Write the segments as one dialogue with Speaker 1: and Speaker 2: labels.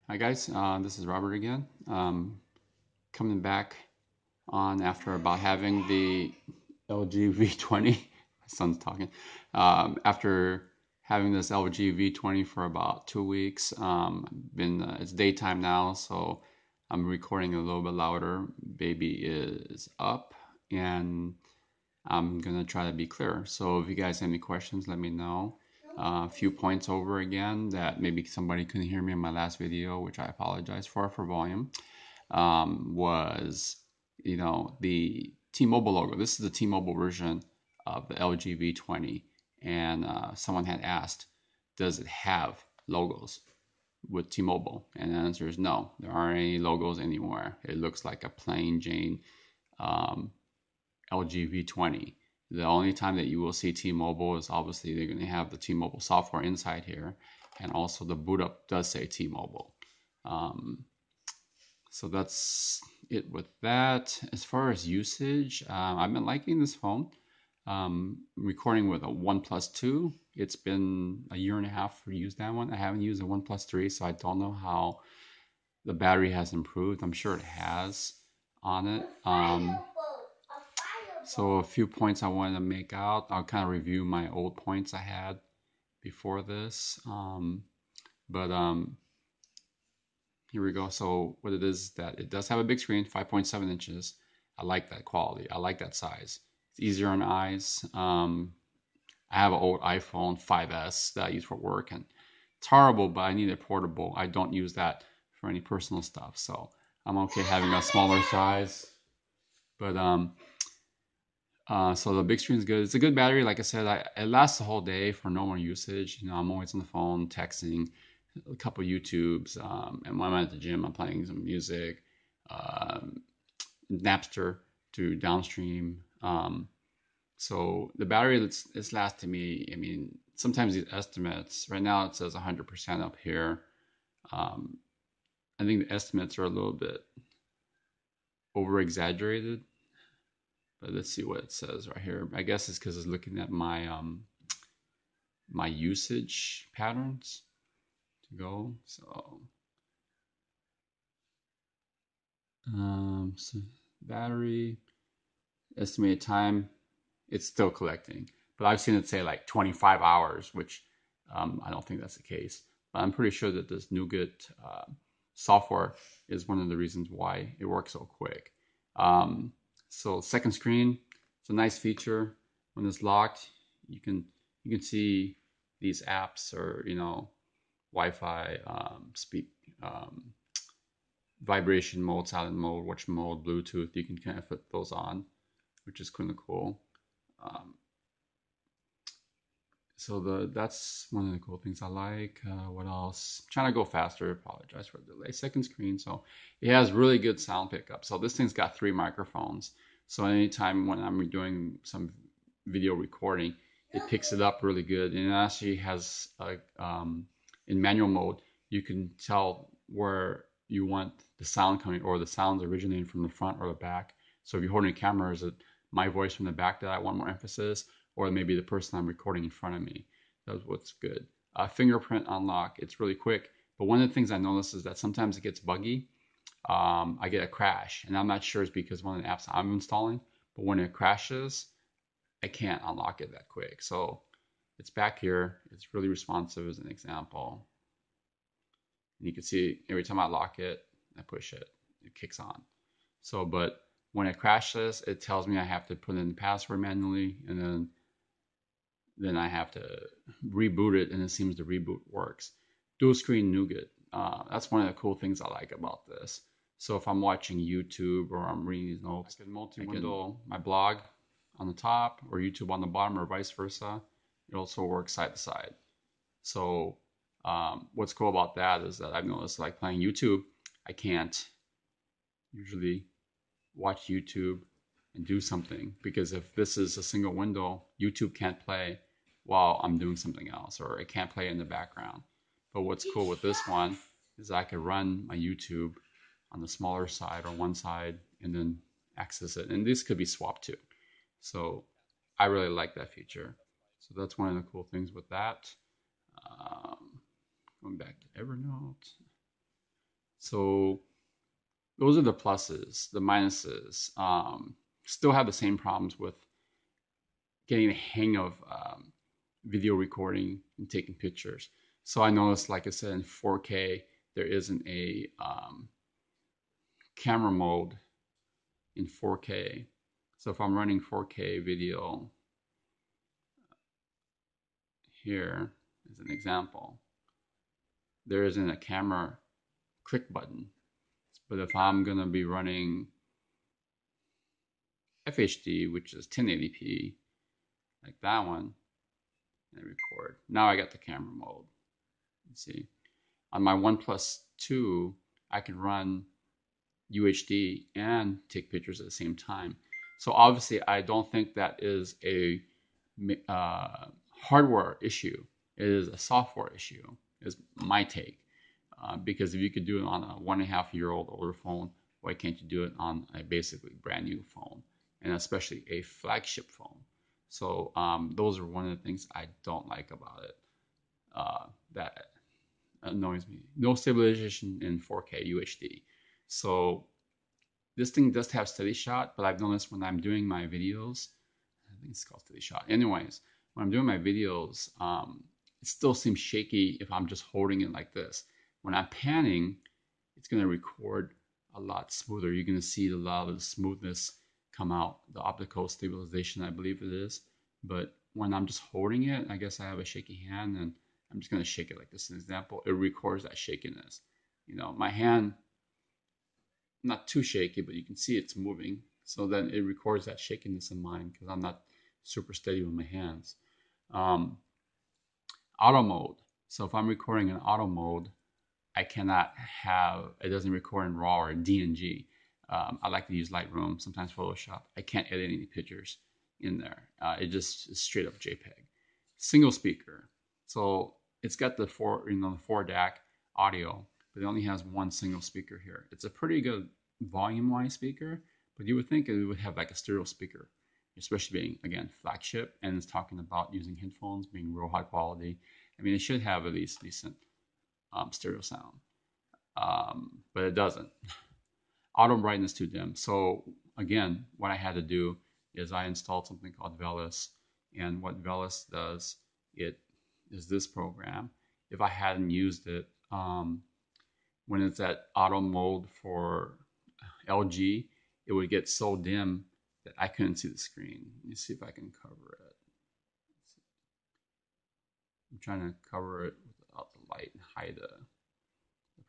Speaker 1: Hi guys, this is Robert again. Coming back on after about having the LG V20. My son's talking. After having this LG V20 for about 2 weeks, been it's daytime now, so I'm recording a little bit louder. Baby is up, and I'm gonna try to be clear. So if you guys have any questions, let me know. A few points over again that maybe somebody couldn't hear me in my last video, which I apologize for volume. Was the T-Mobile logo. This is the T-Mobile version of the LG V20, and someone had asked, does it have logos with T-Mobile? And the answer is no. There aren't any logos anywhere. It looks like a plain Jane um, LG V20. The only time that you will see T-Mobile is obviously they're going to have the T-Mobile software inside here, and also the boot up does say T-Mobile. So that's it with that. As far as usage, I've been liking this phone. Recording with a OnePlus 2. It's been a year and a half for use that one. I haven't used a OnePlus 3, so I don't know how the battery has improved. I'm sure it has on it. So a few points I wanted to make out. I'll kind of review my old points I had before this. But Here we go. So what it is that it does have a big screen, 5.7 inches. I like that quality. I like that size. It's easier on eyes. I have an old iPhone 5S that I use for work, and it's horrible, but I need it portable. I don't use that for any personal stuff, so I'm okay having a smaller size. But So the big screen is good. It's a good battery. Like I said, it lasts the whole day for normal usage. I'm always on the phone, texting, a couple YouTubes, and when I'm at the gym, I'm playing some music, um, Napster to downstream. So the battery that's lasting me. I mean, sometimes these estimates. Right now it says 100% up here. Um, I think the estimates are a little bit over exaggerated. But let's see what it says right here. I guess it's because it's looking at my usage patterns to go. So battery estimated time, it's still collecting, but I've seen it say like 25 hours, which I don't think that's the case. But I'm pretty sure that this Nougat software is one of the reasons why it works so quick. So second screen, it's a nice feature. When it's locked, you can see these apps or Wi-Fi, speak, vibration mode, silent mode, watch mode, Bluetooth. You can kind of put those on, which is kind of cool. Um, so that's one of the cool things I like. What else? I'm trying to go faster. Apologize for the delay. Second screen, so it has really good sound pickup. So this thing's got 3 microphones. So anytime when I'm doing some video recording, it picks it up really good, and it actually has in manual mode, you can tell where you want the sound coming, or the sounds originating from the front or the back. So if you're holding a camera, is it my voice from the back that I want more emphasis, or maybe the person I'm recording in front of me? That's what's good. Fingerprint unlock, it's really quick. But one of the things I notice is that sometimes it gets buggy. I get a crash, and I'm not sure it's because one of the apps I'm installing, but when it crashes, I can't unlock it that quick. So it's back here. It's really responsive as an example. And you can see every time I lock it, I push it, it kicks on. So, but when it crashes, it tells me I have to put in the password manually, and then I have to reboot it, and it seems the reboot works. Dual screen Nougat. That's one of the cool things I like about this. So if I'm watching YouTube or I'm reading these notes, I can multi-window my blog on the top or YouTube on the bottom, or vice versa. It also works side to side. So what's cool about that is that I've noticed, like playing YouTube, I can't usually watch YouTube and do something, because if this is a single window, YouTube can't play while I'm doing something else, or it can't play in the background. But what's cool with this one is I can run my YouTube on the smaller side or one side and then access it. And this could be swapped too. So I really like that feature. So that's one of the cool things with that. Um, Going back to Evernote. So those are the pluses. The minuses still have the same problems with getting the hang of video recording and taking pictures. So I noticed, like I said, in 4K, there isn't a camera mode in 4K. So if I'm running 4K video here as an example, there isn't a camera click button. But if I'm going to be running FHD, which is 1080p, like that one, and record. Now I got the camera mode. You see, on my OnePlus 2, I can run UHD and take pictures at the same time. So obviously, I don't think that is a hardware issue. It is a software issue, is my take. Because if you could do it on a 1.5-year-old older phone, why can't you do it on a basically brand new phone, and especially a flagship phone? So those are one of the things I don't like about it. That annoys me. No stabilization in 4K UHD. So this thing does have steady shot, but I've noticed when I'm doing my videos, I think it's called steady shot. Anyways, when I'm doing my videos, it still seems shaky if I'm just holding it like this. When I'm panning, it's going to record a lot smoother. You're going to see a lot of the smoothness come out, the optical stabilization, I believe it is. But when I'm just holding it, I guess I have a shaky hand, and I'm just going to shake it like this. As an example, it records that shakiness. You know, my hand, not too shaky, but you can see it's moving. So then it records that shakiness in mine because I'm not super steady with my hands. Auto mode. So if I'm recording in auto mode, I cannot have, it doesn't record in RAW or DNG. I like to use Lightroom, sometimes Photoshop. I can't edit any pictures in there. It just is straight up JPEG. Single speaker. So it's got the four DAC audio, but it only has one single speaker here. It's a pretty good volume-wise speaker, but you would think it would have like a stereo speaker, especially being, again, flagship, and it's talking about using headphones, being real high quality. I mean, it should have at least decent stereo sound, but it doesn't. Auto brightness too dim. So again, what I had to do is I installed something called Velis, and what Velis does, it is this program. If I hadn't used it, when it's at auto mode for LG, it would get so dim that I couldn't see the screen. Let me see if I can cover it. I'm trying to cover it without the light and hide the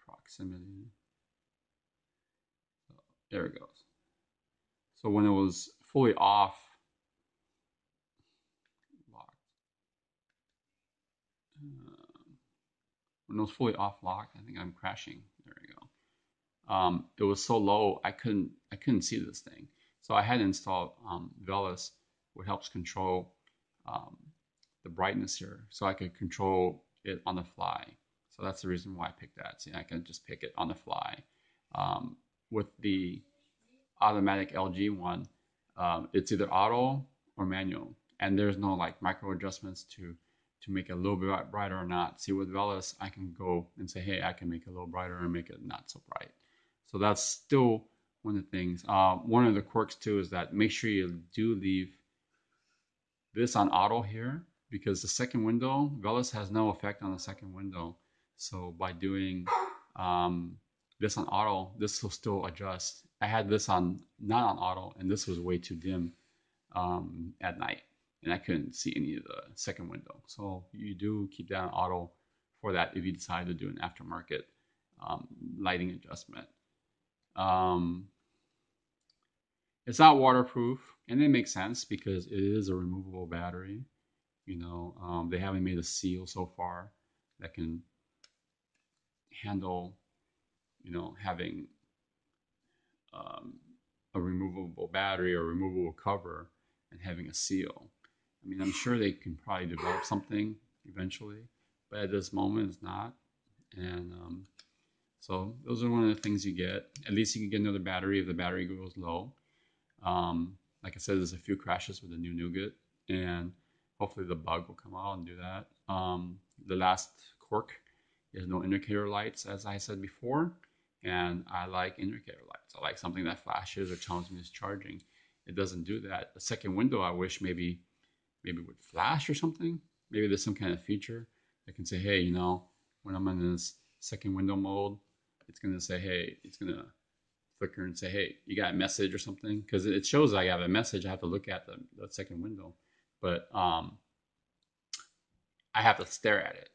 Speaker 1: proximity. So there it goes. So when it was fully off, locked. When it was fully off locked, I think I'm crashing. There we go. It was so low I couldn't see this thing. So I had installed Velis, which helps control the brightness here, so I could control it on the fly. So that's the reason why I picked that. See, I can just pick it on the fly. With the automatic LG one, it's either auto or manual, and there's no like micro adjustments to make it a little bit brighter or not. See, with Velis, I can go and say, hey, I can make it a little brighter and make it not so bright. So that's still one of the things. One of the quirks too is that make sure you do leave this on auto here, because the second window, Velis has no effect on the second window. So by doing this on auto, this will still adjust. I had this on not on auto, and this was way too dim at night, and I couldn't see any of the second window. So you do keep that on auto for that if you decide to do an aftermarket lighting adjustment. It's not waterproof, and it makes sense because it is a removable battery. You know, they haven't made a seal so far that can handle, you know, having a removable battery or removable cover and having a seal. I mean, I'm sure they can probably develop something eventually, but at this moment it's not. And so those are one of the things you get. At least you can get another battery if the battery goes low. Like I said, there's a few crashes with the new Nougat, and hopefully the bug will come out and do that. The last quirk is no indicator lights, as I said before. and I like indicator lights. I like something that flashes or tells me it's charging. It doesn't do that. The second window, I wish maybe would flash or something. Maybe there's some kind of feature that can say, hey, when I'm in this second window mode, it's gonna say, hey, it's gonna flicker and say, hey, you got a message or something, because it shows I have a message. I have to look at the second window, but I have to stare at it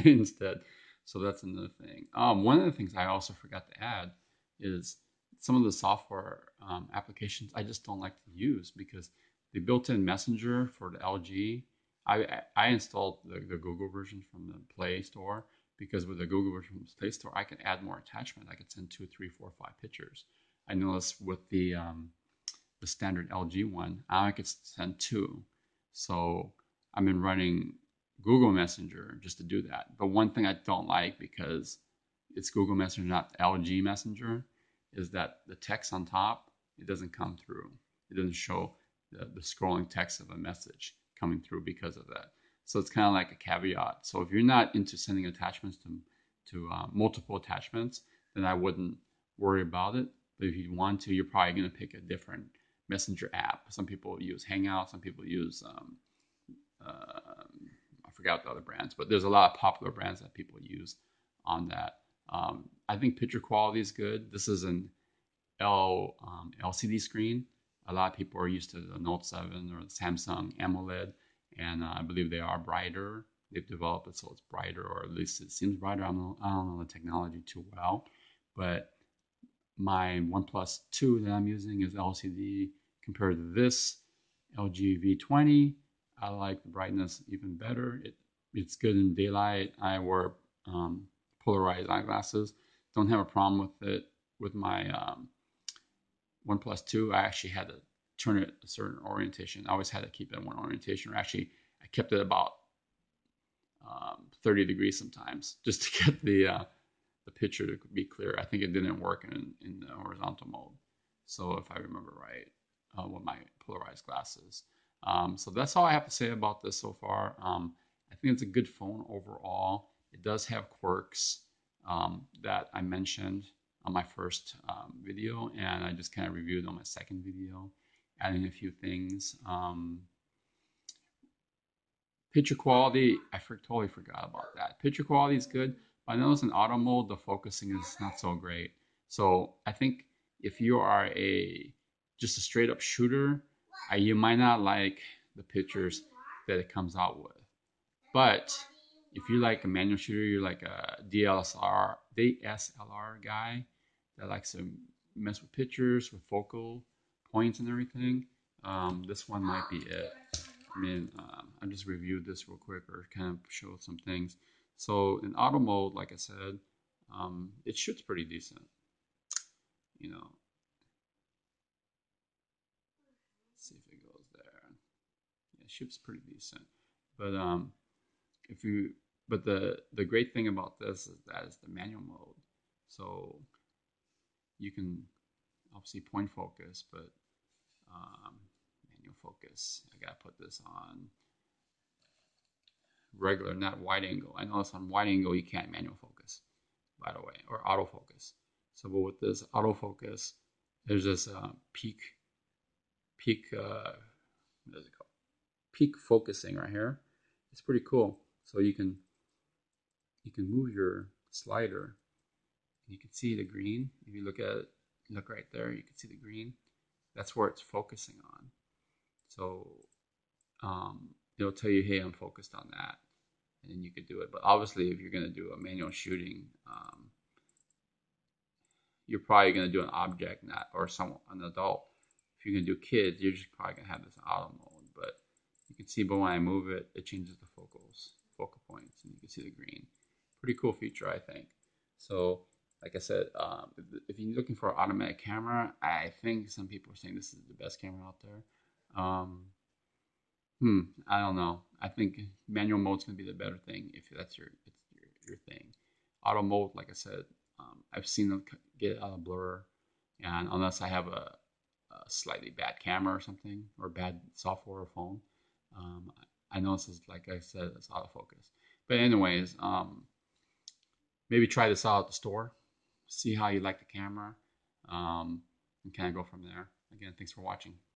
Speaker 1: instead. So that's another thing. One of the things I also forgot to add is some of the software applications I just don't like to use, because the built-in messenger for the LG, I installed the Google version from the Play Store, because with the Google version from the Play Store, I can add more attachment. I can send 2, 3, 4, 5 pictures. I noticed with the standard LG one, I could send 2. So I've been running Google Messenger just to do that. But one thing I don't like, because it's Google Messenger, not LG Messenger, is that the text on top, it doesn't come through. It doesn't show the scrolling text of a message coming through because of that. So it's kind of like a caveat. So if you're not into sending attachments to multiple attachments, then I wouldn't worry about it. But if you want to, you're probably going to pick a different messenger app. Some people use Hangout. Some people use I forgot the other brands, but there's a lot of popular brands that people use on that. I think picture quality is good. This is an LCD screen. A lot of people are used to the Note 7 or the Samsung AMOLED, and I believe they are brighter. They've developed it so it's brighter, or at least it seems brighter. I don't know the technology too well, but my OnePlus 2 that I'm using is LCD compared to this LG V20. I like the brightness even better. It's good in daylight. I wear polarized eyeglasses. Don't have a problem with it. With my OnePlus 2, I actually had to turn it a certain orientation. I always had to keep it in one orientation, or actually I kept it about 30 degrees sometimes, just to get the picture to be clear. I think it didn't work in the horizontal mode. So if I remember right, with my polarized glasses. So that's all I have to say about this so far. I think it's a good phone overall. It does have quirks that I mentioned on my first video, and I just kind of reviewed on my second video, adding a few things. Picture quality, totally forgot about that. Picture quality is good, but I noticed in auto mode, the focusing is not so great. So I think if you are just a straight up shooter, you might not like the pictures that it comes out with. But if you like a manual shooter, you're like a DSLR guy that likes to mess with pictures, with focal points and everything, this one might be it. I mean, I just reviewed this real quick, or kind of showed some things. So in auto mode, like I said, it shoots pretty decent. Let's see if it goes there. Yeah, it shoots pretty decent. But if you, but the great thing about this is that it's the manual mode. So you can obviously point focus, but manual focus. I gotta put this on regular, not wide angle. I know it's on wide angle you can't manual focus, by the way, or autofocus. So, but with this autofocus, there's this peak, what is it called? Peak focusing right here. It's pretty cool. So you can move your slider. You can see the green. If you look right there, you can see the green. That's where it's focusing on. So it'll tell you, hey, I'm focused on that, and then you could do it. But obviously, if you're going to do a manual shooting, you're probably going to do an object, not or an adult. If you're going to do kids, you're just probably going to have this auto mode. But you can see, but when I move it, it changes the focal points, and you can see the green. Pretty cool feature, I think. So, like I said, if you're looking for an automatic camera, I think some people are saying this is the best camera out there. I don't know. I think manual mode's gonna be the better thing if that's your thing. Auto mode, like I said, I've seen them get out of blur, and unless I have a slightly bad camera or something, or bad software or phone, I know this is, like I said, it's autofocus. But anyways, maybe try this out at the store, see how you like the camera, and kind of go from there. Again, thanks for watching.